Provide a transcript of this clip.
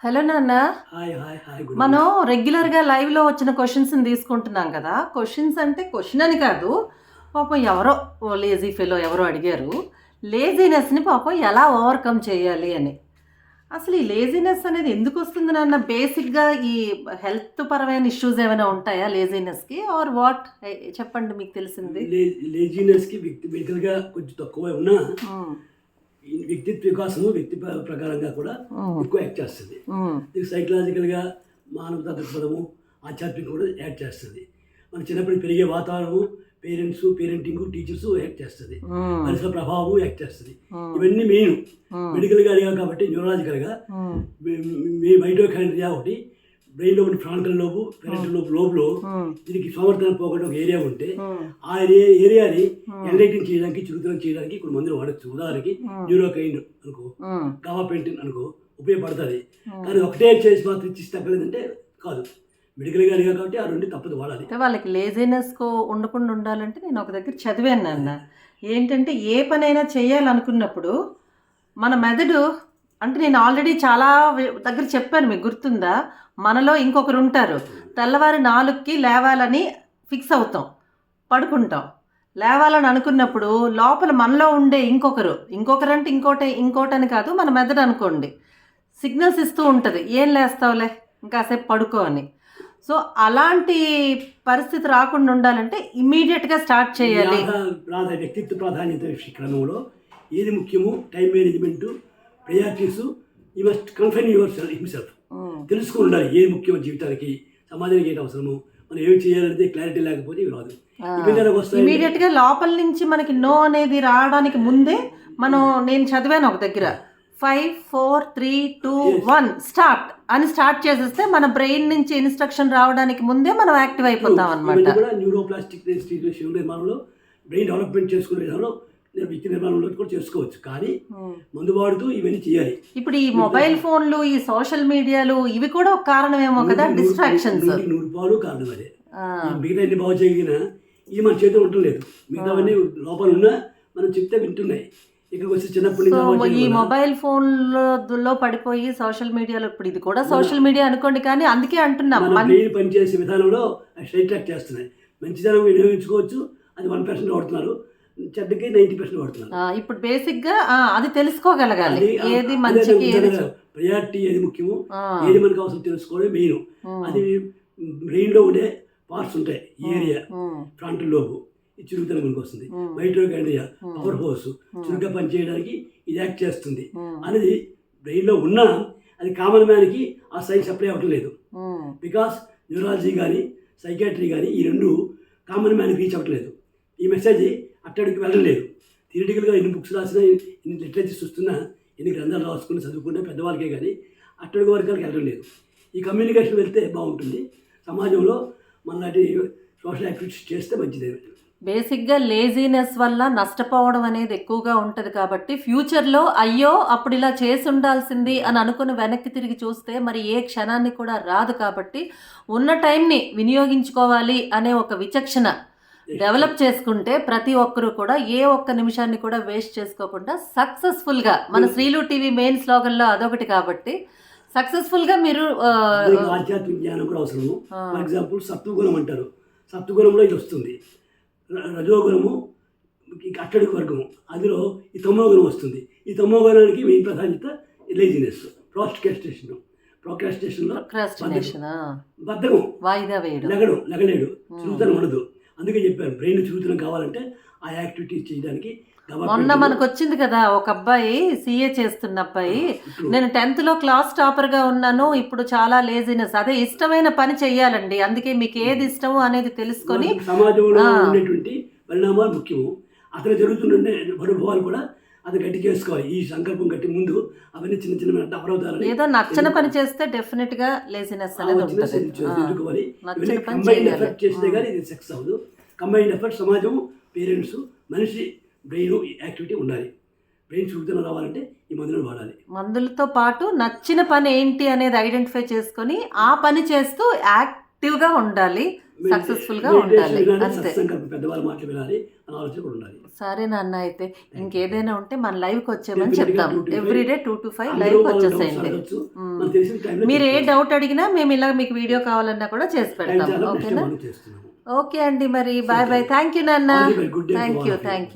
Hello నాన్న. Hi hi hi good మనం రెగ్యులర్గా లైవ్లో వచ్చిన క్వశ్చన్స్ని తీసుకుంటున్నాం కదా. క్వశ్చన్స్ అంటే క్వశ్చన్ అని కాదు, పాపం ఎవరో లేజీ ఫెలో ఎవరో అడిగారు లేజీనెస్ని పాపం ఎలా ఓవర్కమ్ చేయాలి అని. అసలు ఈ లేజీనెస్ అనేది ఎందుకు వస్తుంది నాన్న? బేసిక్గా ఈ హెల్త్ పరమైన ఇష్యూస్ ఏమైనా ఉంటాయా లేజీనెస్కి ఆర్ వాట్? చెప్పండి మీకు తెలిసింది. లేజీనెస్కి వ్యక్తిగతంగా కొంచెం తక్కువ ఉన్నా వ్యక్తిత్వ వికాసము వ్యక్తి ప్రకారంగా కూడా ఎక్కువ యాక్ట్ చేస్తుంది. ఇది సైకలాజికల్గా మానవతా దృక్పథము ఆధ్యాత్మిక కూడా యాడ్ చేస్తుంది. మన చిన్నప్పుడు పెరిగే వాతావరణము పేరెంటింగ్ టీచర్స్ యాక్ట్ చేస్తుంది. పరిసర ప్రభావం యాక్ట్ చేస్తుంది. ఇవన్నీ మెయిన్ మెడికల్గా అడిగా కాబట్టి న్యూరలాజికల్గా మైటోకాండ్రియా ఒకటి బ్రెయిన్లో ఉన్న ఫ్రాంటల్ లోబు పెరెంటల్ లోబులో దీనికి సోమర్థనం పోకుండా ఒక ఏరియా ఉంటే ఆ ఏరియాని ఎన్లైటింగ్ చేయడానికి చురుకుదనం చేయడానికి కొన్ని మందులు వాడచ్చు. ఉదాహరణకి న్యూరోకైన్ అనుకో, గాబాపెంటిన్ అనుకో ఉపయోగపడుతుంది. కానీ ఒకటే చేసి మాత్రం ఇచ్చి తగ్గలేదంటే కాదు. మెడికల్గా అడిగా కాబట్టి ఆ రెండు తప్పదు వాడాలి. వాళ్ళకి లేజినెస్ ఉండకుండా ఉండాలంటే నేను ఒక దగ్గర చదివాను నాన్న. ఏంటంటే ఏ పనైనా చేయాలనుకున్నప్పుడు మన మెదడు అంటే నేను ఆల్రెడీ చాలా దగ్గర చెప్పాను, మీకు గుర్తుందా? మనలో ఇంకొకరు ఉంటారు. తెల్లవారి 4కి లేవాలని ఫిక్స్ అవుతాం, పడుకుంటాం. లేవాలని అనుకున్నప్పుడు లోపల మనలో ఉండే ఇంకొకరు అంటే ఇంకోటని కాదు, మన మెదడు అనుకోండి, సిగ్నల్స్ ఇస్తూ ఉంటుంది, ఏం లేస్తావులే ఇంకాసేపు పడుకో అని. సో అలాంటి పరిస్థితి రాకుండా ఉండాలంటే ఇమ్మీడియట్గా స్టార్ట్ చేయాలి. వ్యక్తిత్వ ప్రాధాన్యత క్రమంలో ఏది ముఖ్యము, time management, priorities, you must confine your himself. తెలుసుకుని ఉండాలి ఏది ముఖ్యమో జీవితానికి, సమాజానికి ఏంటి అవసరము, మనం ఏమి చేయాలంటే క్లారిటీ లేకపోతే ఇవి రాదు. ఇమీడియట్గా లోపల నుంచి మనకి నో అనేది రావడానికి ముందే నేను చదివాను ఒక దగ్గర 5 4 3 2 1 స్టార్ట్ అని స్టార్ట్ చేసేస్తే మన బ్రెయిన్ నుంచి ఇన్స్ట్రక్షన్ రావడానికి ముందే మనం యాక్టివ్ అయిపోతాం అనమాట. న్యూరోప్లాస్టిక్ నిర్మాణంలో బ్రెయిన్ డెవలప్మెంట్ చేసుకునే విధానంలో వ్యక్తి నిర్మాణంలో కూడా చేసుకోవచ్చు. కానీ మందు వాడుతూ ఇవన్నీ చేయాలి. ఇప్పుడు ఈ మొబైల్ ఫోన్లు, ఈ సోషల్ మీడియాలు ఇవి కూడా ఒక కారణమేమో కదా, డిస్ట్రాక్షన్స్. 100% కారణం అదే. మిగతా ఎన్ని బాగు చేయగినా ఇది మన చేతిలో ఉండలేదు. మిగతావన్నీ లోపల ఉన్నా మనం చెప్తే వింటున్నాయి. ఇక్కడికి వచ్చి చిన్నప్పుడు ఈ మొబైల్ ఫోన్లో పడిపోయి సోషల్ మీడియాలో, ఇప్పుడు ఇది కూడా సోషల్ మీడియా అనుకోండి, కానీ అందుకే అంటున్నాం పనిచేసే విధానంలో స్ట్రైట్ ట్రాక్ చేస్తున్నాయి. మంచిదనం వినియోగించుకోవచ్చు, అది 1% వాడుతున్నారు, చెడ్డకి 90% వాడుతున్నారు. ఇప్పుడు బేసిక్గా అది తెలుసుకోగలగాలి, ఏది మంచికి ప్రయారిటీ ఏది ముఖ్యమో, ఏది మనకు అవసరం తెలుసుకోవడం మెయిన్. అది బ్రెయిన్లో ఉండే పార్ట్స్ ఉంటాయి. ఈ ఏరియా ఫ్రంటల్ లోబు ఇది చురుకుతనం మనకు వస్తుంది. మైటోకాండ్రియా పవర్ హౌస్ చురుగ్గా పనిచేయడానికి ఇది యాక్ట్ చేస్తుంది అనేది బ్రెయిన్లో ఉన్నా అది కామన్ మ్యాన్కి ఆ సైన్స్ అప్లై అవ్వటం లేదు. బికాస్ న్యూరాలజీ కానీ సైకాట్రీ కానీ ఈ రెండు కామన్ మ్యాన్కి రీచ్ అవ్వట్లేదు. ఈ మెసేజ్ అట్టడికి వెళ్ళలేదు. థియరిటికల్గా ఎన్ని బుక్స్ రాసినా, ఎన్ని లిటరేచర్స్ చూస్తున్నా, ఎన్ని గ్రంథాలు రాసుకుని చదువుకున్నా పెద్దవాళ్ళకే కానీ అట్టడికి వర్గాలకు వెళ్ళడం లేదు. ఈ కమ్యూనికేషన్ వెళ్తే బాగుంటుంది. సమాజంలో మనలాంటి సోషల్ యాక్టివిటీస్ చేస్తే మంచిదే. బేసిక్గా లేజీనెస్ వల్ల నష్టపోవడం అనేది ఎక్కువగా ఉంటుంది కాబట్టి ఫ్యూచర్లో అయ్యో అప్పుడు ఇలా చేసి ఉండాల్సింది అని అనుకుని వెనక్కి తిరిగి చూస్తే మరి ఏ క్షణాన్ని కూడా రాదు. కాబట్టి ఉన్న టైంని వినియోగించుకోవాలి అనే ఒక విచక్షణ డెవలప్ చేసుకుంటే ప్రతి ఒక్కరూ కూడా ఏ ఒక్క నిమిషాన్ని కూడా వేస్ట్ చేసుకోకుండా సక్సెస్ఫుల్గా, మన శ్రీలు టీవీ మెయిన్ స్లోగన్లో అదొకటి కాబట్టి సక్సెస్ఫుల్గా మీరు ఆధ్యాత్మిక జ్ఞానం కూడా అవసరము. ఫర్ ఎగ్జాంపుల్ సత్వగుణం అంటారు, సత్వగుణంలో ఇది వస్తుంది. రజోగుణము అట్టడికి వర్గము, అందులో ఈ తమో గుణం వస్తుంది. ఈ తమో గుణానికి మెయిన్ ప్రాధాన్యత లేజినెస్, ప్రోక్రాస్టినేషన్లో బద్ధకం, వాయిదా వేయడం, లెగలేడు, చురుకుతనం ఉండదు. అందుకే చెప్పాను బ్రెయిన్ చురుకుతనం కావాలంటే ఆ యాక్టివిటీస్ చేయడానికి. మొన్న మనకు వచ్చింది కదా ఒక అబ్బాయి, CA చేస్తున్న అబ్బాయి, నేను 10th క్లాస్ టాపర్గా ఉన్నాను, ఇప్పుడు చాలా లేజినెస్, అదే ఇష్టమైన పని చెయ్యాలండి, అందుకే మీకు ఏది ఇష్టమో అనేది తెలుసుకొని. సమాజంలో ఉండేటువంటి పరిణామాలు ముఖ్యము. అక్కడ జరుగుతుండే అనుభవాలు కూడా అది గట్టి చేసుకోవాలి. ఈ సంకల్పం గట్టి ముందు అవన్నీ చిన్న చిన్న అవరోధాలు, ఏదో నచ్చని పని చేస్తే డెఫినెట్గా లేజినెస్ అనేది ఎదుర్కోవాలి. కంబైన్డ్ ఎఫర్ట్ చేస్తే కానీ ఇది సక్సెస్ అవ్వదు. కంబైన్డ్ ఎఫర్ట్ సమాజం, పేరెంట్స్, మనిషి బ్రెయిన్ యాక్టివిటీ ఉండాలి. బ్రెయిన్ చురుకుతనం రావాలంటే ఈ మందులను వాడాలి. మందులతో పాటు నచ్చిన పని ఏంటి అనేది ఐడెంటిఫై చేసుకొని ఆ పని చేస్తూ యాక్టివ్గా ఉండాలి. సక్సెస్ఫుల్గా ఉండాలి అంతే. సత్సంకల్పం, పెద్దవాళ్ళ మాటలు వినాలి అని ఆలోచన కూడా ఉండాలి. సరే నాన్న, అయితే ఇంకేదైనా ఉంటే మన లైవ్కి వచ్చేమని Definitely చెప్తాం. 2 to 5. ఎవ్రీడే 2 to 5 అందరూ లైవ్కి వాళ్ళ వచ్చేసేయండి. doubts అడగొచ్చు. మనకు తెలిసిన టైంలో మీరు ఏ చెప్తాం. డౌట్ అడిగినా మేము ఇలా మీకు వీడియో కావాలన్నా కూడా చేసి టైం పెడతాం. చాలా ఓకేనా? మనం చేస్తున్నాము. ఓకే అండి, మరి బాయ్ బాయ్. థ్యాంక్ యూ నాన్న. All the very good day to thank all you of you. Thank you.